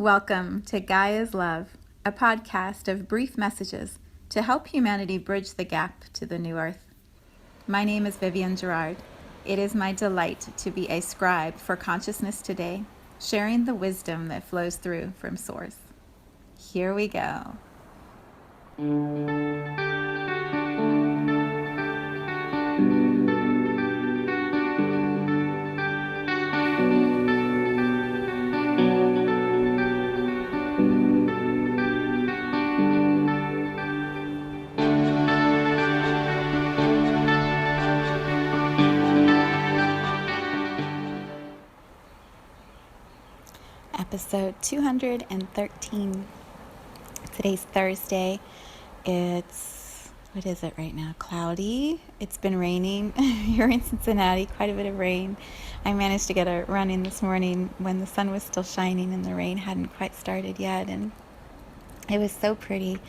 Welcome to Gaia's Love, a podcast of brief messages to help humanity bridge the gap to the new earth. My name is Vivienne Gerard. It is my delight to be a scribe for consciousness today, sharing the wisdom that flows through from Source. Here we go. Episode 213. Today's Thursday. What is it right now? Cloudy. It's been raining here in Cincinnati, quite a bit of rain. I managed to get a run in this morning when the sun was still shining and the rain hadn't quite started yet, and it was so pretty.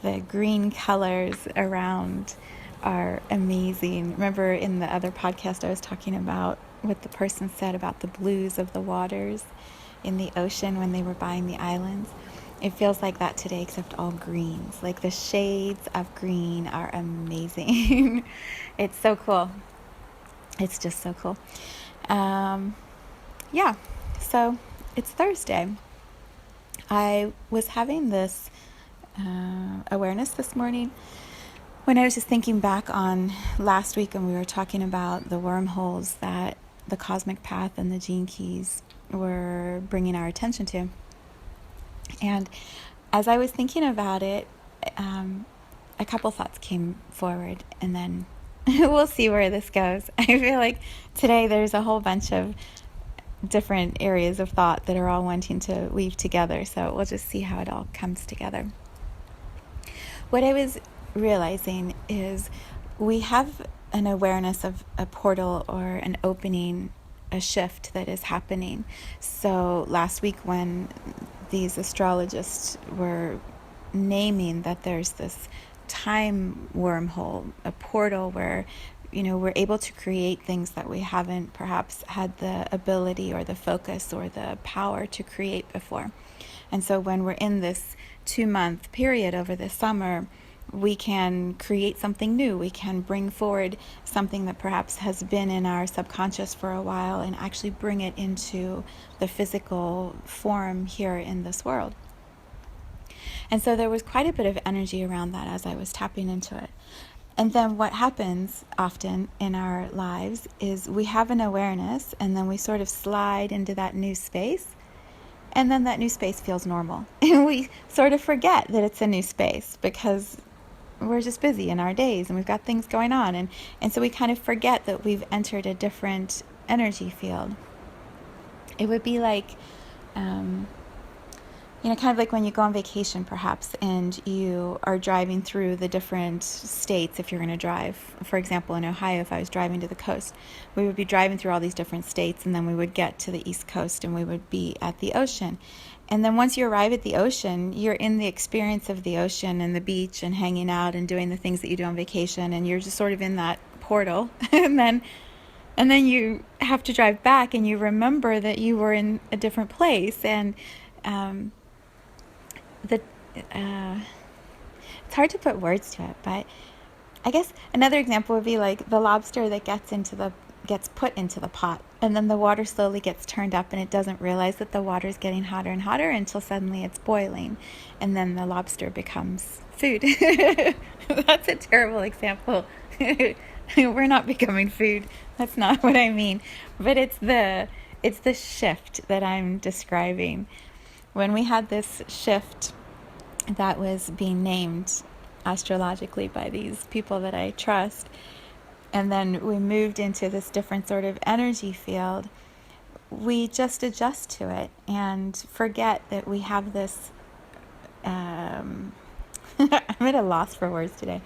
The green colors around are amazing. Remember in the other podcast I was talking about what the person said about the blues of the waters in the ocean when they were buying the islands? It feels like that today, except all greens. Like the shades of green are amazing. It's so cool. It's just so cool. So it's Thursday. I was having this awareness this morning when I was just thinking back on last week when we were talking about the wormholes that the cosmic path and the gene keys were bringing our attention to. And as I was thinking about it, a couple thoughts came forward, and then we'll see where this goes. I feel like today there's a whole bunch of different areas of thought that are all wanting to weave together, so we'll just see how it all comes together. What I was realizing is we have an awareness of a portal or an opening, a shift that is happening. So last week when these astrologists were naming that there's this time wormhole, a portal where, we're able to create things that we haven't perhaps had the ability or the focus or the power to create before. And so when we're in this 2-month period over the summer, we can create something new. We can bring forward something that perhaps has been in our subconscious for a while and actually bring it into the physical form here in this world. And so there was quite a bit of energy around that as I was tapping into it. And then what happens often in our lives is we have an awareness, and then we sort of slide into that new space. And then that new space feels normal. And we sort of forget that it's a new space because we're just busy in our days and we've got things going on. And so we kind of forget that we've entered a different energy field. It would be like, kind of like when you go on vacation perhaps and you are driving through the different states. If you're going to drive, for example, in Ohio, if I was driving to the coast, we would be driving through all these different states, and then we would get to the East Coast and we would be at the ocean. And then once you arrive at the ocean, you're in the experience of the ocean and the beach and hanging out and doing the things that you do on vacation, and you're just sort of in that portal. and then you have to drive back and you remember that you were in a different place. And it's hard to put words to it, but I guess another example would be like the lobster that gets put into the pot, and then the water slowly gets turned up, and it doesn't realize that the water is getting hotter and hotter until suddenly it's boiling, and then the lobster becomes food. That's a terrible example. We're not becoming food. That's not what I mean. But it's the shift that I'm describing. When we had this shift that was being named astrologically by these people that I trust, and then we moved into this different sort of energy field, we just adjust to it and forget that we have this I'm at a loss for words today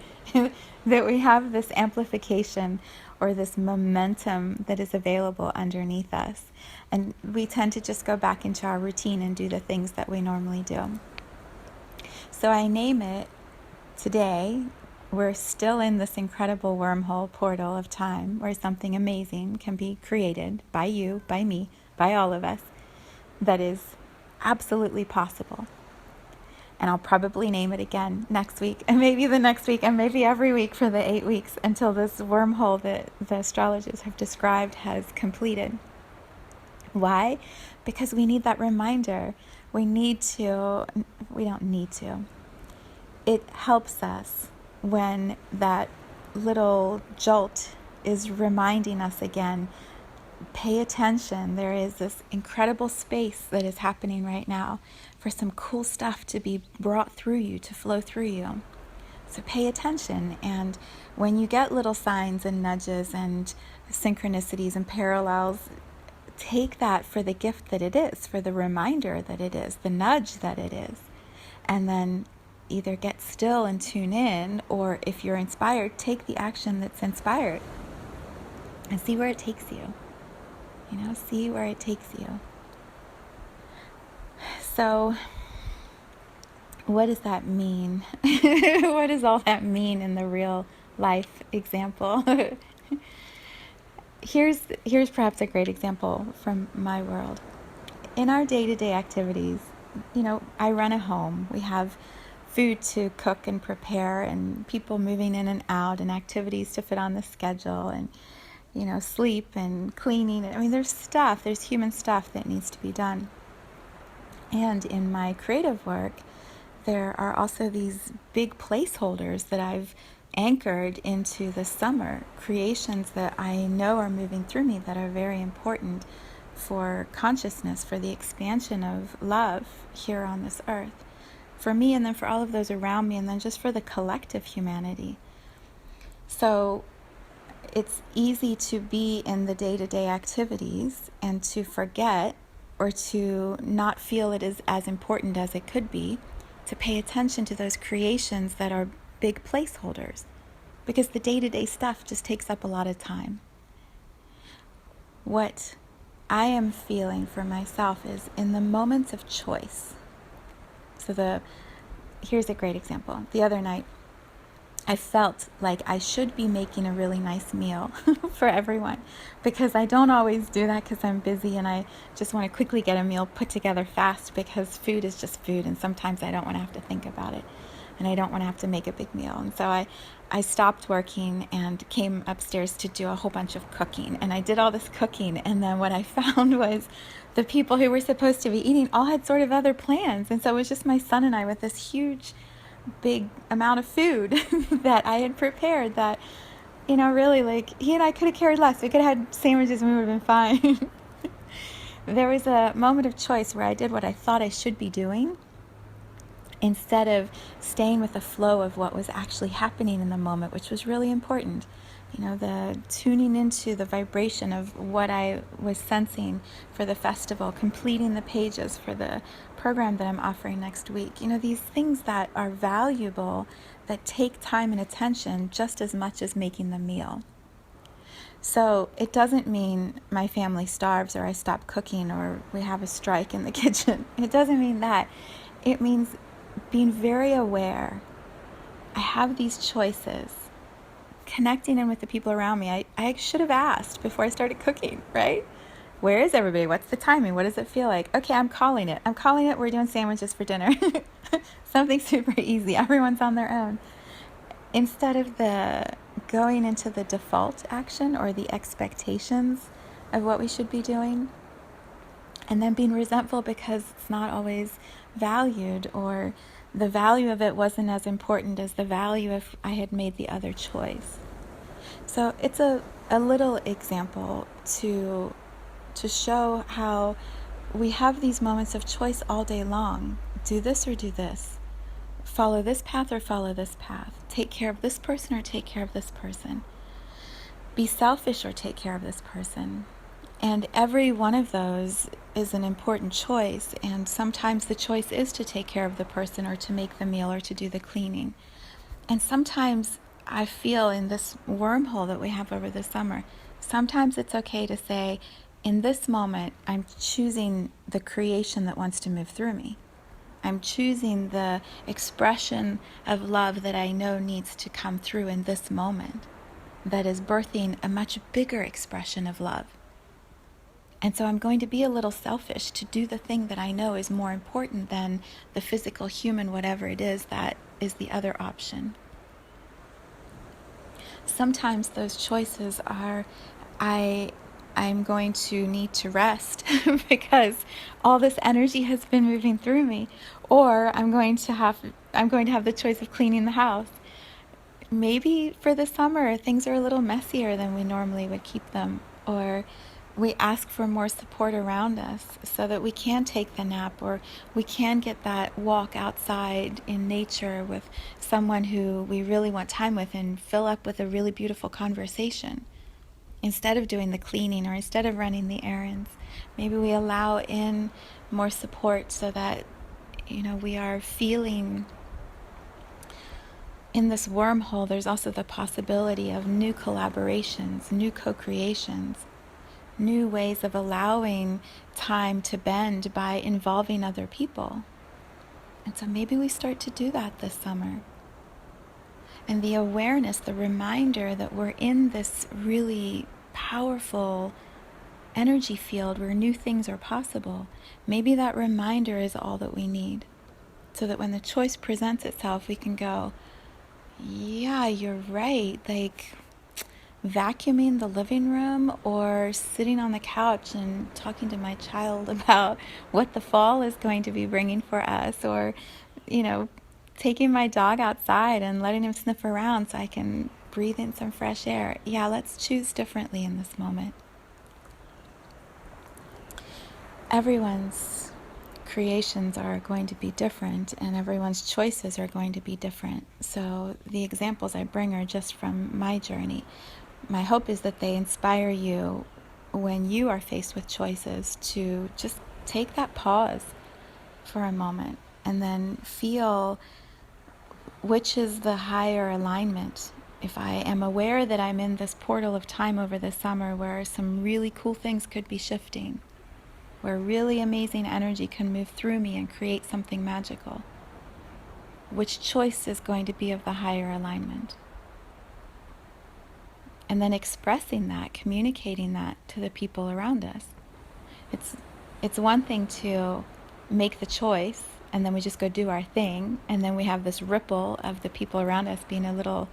that we have this amplification or this momentum that is available underneath us, and we tend to just go back into our routine and do the things that we normally do. So I name it today. We're still in this incredible wormhole portal of time where something amazing can be created by you, by me, by all of us, that is absolutely possible. And I'll probably name it again next week, and maybe the next week, and maybe every week for the 8 weeks until this wormhole that the astrologers have described has completed. Why? Because we need that reminder. We don't need to. It helps us when that little jolt is reminding us again, pay attention. There is this incredible space that is happening right now for some cool stuff to be brought through you, to flow through you. So pay attention. And when you get little signs and nudges and synchronicities and parallels, take that for the gift that it is, for the reminder that it is, the nudge that it is. And then either get still and tune in, or if you're inspired, take the action that's inspired and see where it takes you. See where it takes you. So, what does that mean? What does all that mean in the real life example? Here's perhaps a great example from my world. In our day-to-day activities, I run a home. We have food to cook and prepare, and people moving in and out, and activities to fit on the schedule, and sleep and cleaning. There's human stuff that needs to be done. And in my creative work, there are also these big placeholders that I've anchored into the summer, creations that I know are moving through me that are very important for consciousness, for the expansion of love here on this earth, for me, and then for all of those around me, and then just for the collective humanity. So it's easy to be in the day-to-day activities and to forget, or to not feel it is as important as it could be, to pay attention to those creations that are big placeholders, because the day-to-day stuff just takes up a lot of time. What I am feeling for myself is in the moments of choice. So here's a great example. The other night, I felt like I should be making a really nice meal for everyone, because I don't always do that because I'm busy and I just want to quickly get a meal put together fast, because food is just food, and sometimes I don't want to have to think about it, and I don't want to have to make a big meal. And so I stopped working and came upstairs to do a whole bunch of cooking, and I did all this cooking, and then what I found was the people who were supposed to be eating all had sort of other plans, and so it was just my son and I with this huge big amount of food that I had prepared that, really, like, he and I could have cared less. We could have had sandwiches and we would have been fine. There was a moment of choice where I did what I thought I should be doing, instead of staying with the flow of what was actually happening in the moment, which was really important. The tuning into the vibration of what I was sensing for the festival, completing the pages for the program that I'm offering next week. These things that are valuable, that take time and attention just as much as making the meal. So it doesn't mean my family starves, or I stop cooking, or we have a strike in the kitchen. It doesn't mean that. It means being very aware. I have these choices. Connecting in with the people around me. I should have asked before I started cooking, right? Where is everybody? What's the timing? What does it feel like? Okay, I'm calling it. We're doing sandwiches for dinner. Something super easy. Everyone's on their own. Instead of going into the default action or the expectations of what we should be doing, and then being resentful because it's not always valued, or the value of it wasn't as important as the value if I had made the other choice. So it's a little example to show how we have these moments of choice all day long. Do this or do this. Follow this path or follow this path. Take care of this person or take care of this person. Be selfish or take care of this person. And every one of those is an important choice, and sometimes the choice is to take care of the person, or to make the meal, or to do the cleaning. And sometimes I feel in this wormhole that we have over the summer, sometimes it's okay to say, in this moment, I'm choosing the creation that wants to move through me. I'm choosing the expression of love that I know needs to come through in this moment, that is birthing a much bigger expression of love. And so I'm going to be a little selfish to do the thing that I know is more important than the physical human, whatever it is that is the other option. Sometimes those choices are, I'm going to need to rest because all this energy has been moving through me, or I'm going to have the choice of cleaning the house. Maybe for the summer things are a little messier than we normally would keep them, or we ask for more support around us so that we can take the nap, or we can get that walk outside in nature with someone who we really want time with and fill up with a really beautiful conversation. Instead of doing the cleaning or instead of running the errands, maybe we allow in more support so that, we are feeling in this wormhole. There's also the possibility of new collaborations, new co-creations, new ways of allowing time to bend by involving other people. And so maybe we start to do that this summer. And the awareness, the reminder that we're in this really powerful energy field where new things are possible, maybe that reminder is all that we need. So that when the choice presents itself, we can go, yeah, you're right. Like vacuuming the living room or sitting on the couch and talking to my child about what the fall is going to be bringing for us, or, taking my dog outside and letting him sniff around so I can breathe in some fresh air. Yeah, let's choose differently in this moment. Everyone's creations are going to be different, and everyone's choices are going to be different. So the examples I bring are just from my journey. My hope is that they inspire you when you are faced with choices to just take that pause for a moment and then feel which is the higher alignment. If I am aware that I'm in this portal of time over the summer where some really cool things could be shifting, where really amazing energy can move through me and create something magical, which choice is going to be of the higher alignment? And then expressing that, communicating that to the people around us. It's one thing to make the choice and then we just go do our thing, and then we have this ripple of the people around us being a little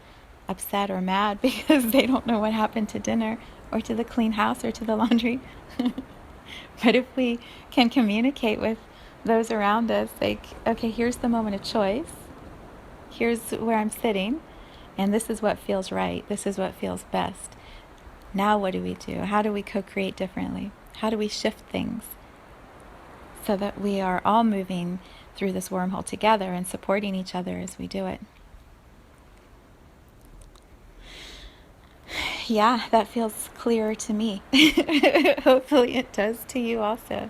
upset or mad because they don't know what happened to dinner or to the clean house or to the laundry. But if we can communicate with those around us, like, okay, here's the moment of choice, here's where I'm sitting, and this is what feels right, this is what feels best. Now what do we do? How do we co-create differently? How do we shift things so that we are all moving through this wormhole together and supporting each other as we do it? Yeah, that feels clearer to me. Hopefully it does to you also.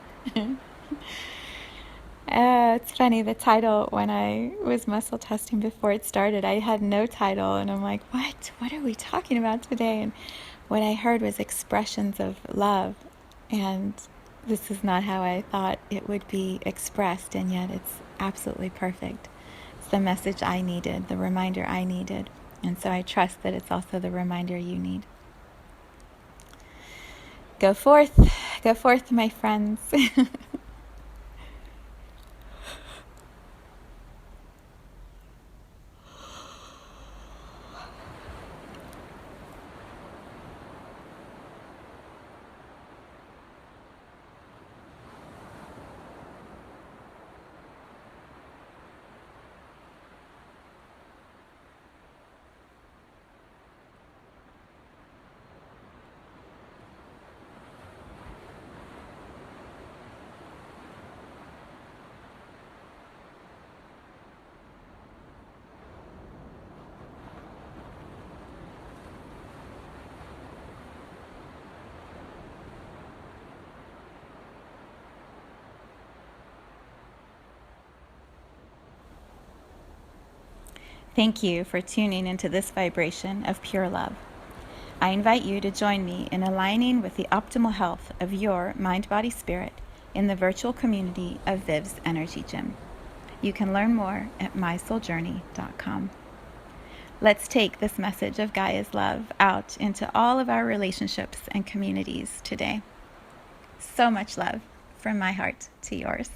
It's funny, the title, when I was muscle testing before it started, I had no title, and I'm like, what are we talking about today? And what I heard was expressions of love, and this is not how I thought it would be expressed, and yet it's absolutely perfect. It's the message I needed, the reminder I needed, and so I trust that it's also the reminder you need. Go forth, my friends. Thank you for tuning into this vibration of pure love. I invite you to join me in aligning with the optimal health of your mind, body, spirit in the virtual community of Viv's Energy Gym. You can learn more at mysouljourney.com. Let's take this message of Gaia's love out into all of our relationships and communities today. So much love from my heart to yours.